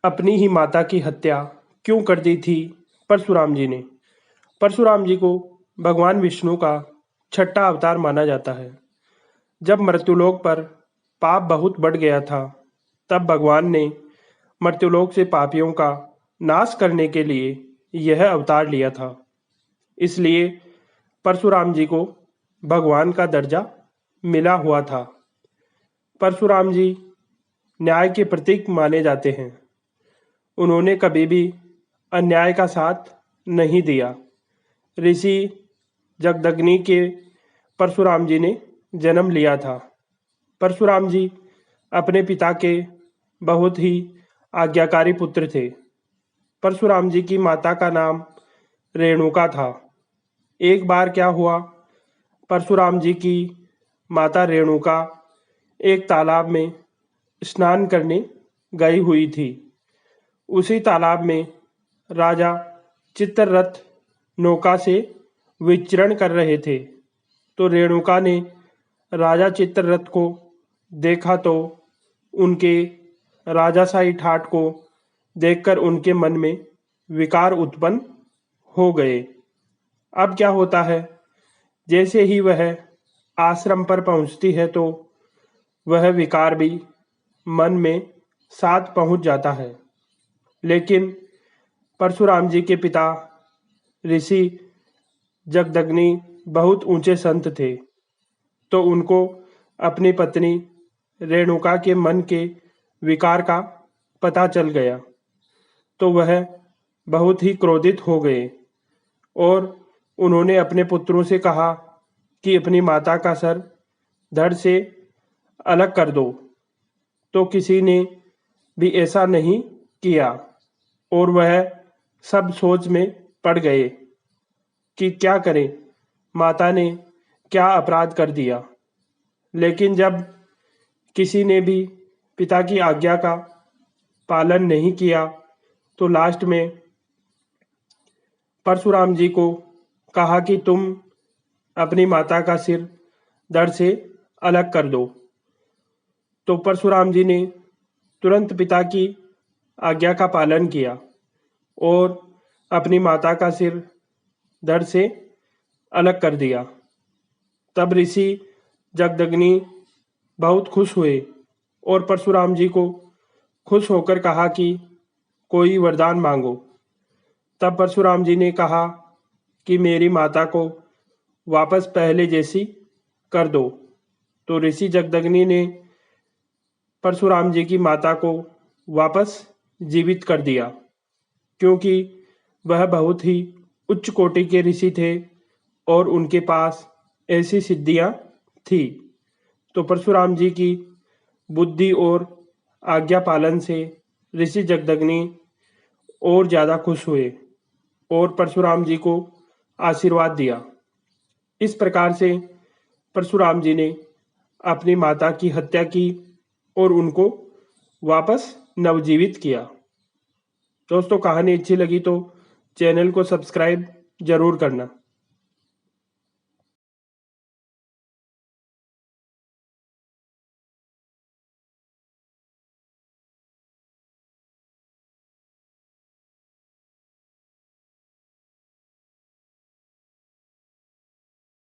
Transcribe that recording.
अपनी ही माता की हत्या क्यों कर दी थी परशुराम जी ने। परशुराम जी को भगवान विष्णु का छठा अवतार माना जाता है। जब मृत्युलोक पर पाप बहुत बढ़ गया था, तब भगवान ने मृत्युलोक से पापियों का नाश करने के लिए यह अवतार लिया था। इसलिए परशुराम जी को भगवान का दर्जा मिला हुआ था। परशुराम जी न्याय के प्रतीक माने जाते हैं। उन्होंने कभी भी अन्याय का साथ नहीं दिया। ऋषि जगदग्नि के परशुराम जी ने जन्म लिया था। परशुराम जी अपने पिता के बहुत ही आज्ञाकारी पुत्र थे। परशुराम जी की माता का नाम रेणुका था। एक बार क्या हुआ, परशुराम जी की माता रेणुका एक तालाब में स्नान करने गई हुई थी। उसी तालाब में राजा चित्ररथ नौका से विचरण कर रहे थे। तो रेणुका ने राजा चित्ररथ को देखा तो उनके राजाशाही ठाठ को देखकर उनके मन में विकार उत्पन्न हो गए। अब क्या होता है, जैसे ही वह आश्रम पर पहुंचती है तो वह विकार भी मन में साथ पहुंच जाता है। लेकिन परशुराम जी के पिता ऋषि जगदग्नि बहुत ऊंचे संत थे, तो उनको अपनी पत्नी रेणुका के मन के विकार का पता चल गया। तो वह बहुत ही क्रोधित हो गए और उन्होंने अपने पुत्रों से कहा कि अपनी माता का सर धड़ से अलग कर दो। तो किसी ने भी ऐसा नहीं किया और वह सब सोच में पड़ गए कि क्या करें, माता ने क्या अपराध कर दिया। लेकिन जब किसी ने भी पिता की आज्ञा का पालन नहीं किया तो लास्ट में परशुराम जी को कहा कि तुम अपनी माता का सिर धड़ से अलग कर दो। तो परशुराम जी ने तुरंत पिता की आज्ञा का पालन किया और अपनी माता का सिर धड़ से अलग कर दिया। तब ऋषि जगदग्नि बहुत खुश हुए और परशुराम जी को खुश होकर कहा कि कोई वरदान मांगो। तब परशुराम जी ने कहा कि मेरी माता को वापस पहले जैसी कर दो। तो ऋषि जगदग्नि ने परशुराम जी की माता को वापस जीवित कर दिया, क्योंकि वह बहुत ही उच्च कोटि के ऋषि थे और उनके पास ऐसी सिद्धियां थी। तो परशुराम जी की बुद्धि और आज्ञा पालन से ऋषि जगदग्नि और ज़्यादा खुश हुए और परशुराम जी को आशीर्वाद दिया। इस प्रकार से परशुराम जी ने अपनी माता की हत्या की और उनको वापस नवजीवित किया। दोस्तों, कहानी अच्छी लगी तो चैनल को सब्सक्राइब जरूर करना।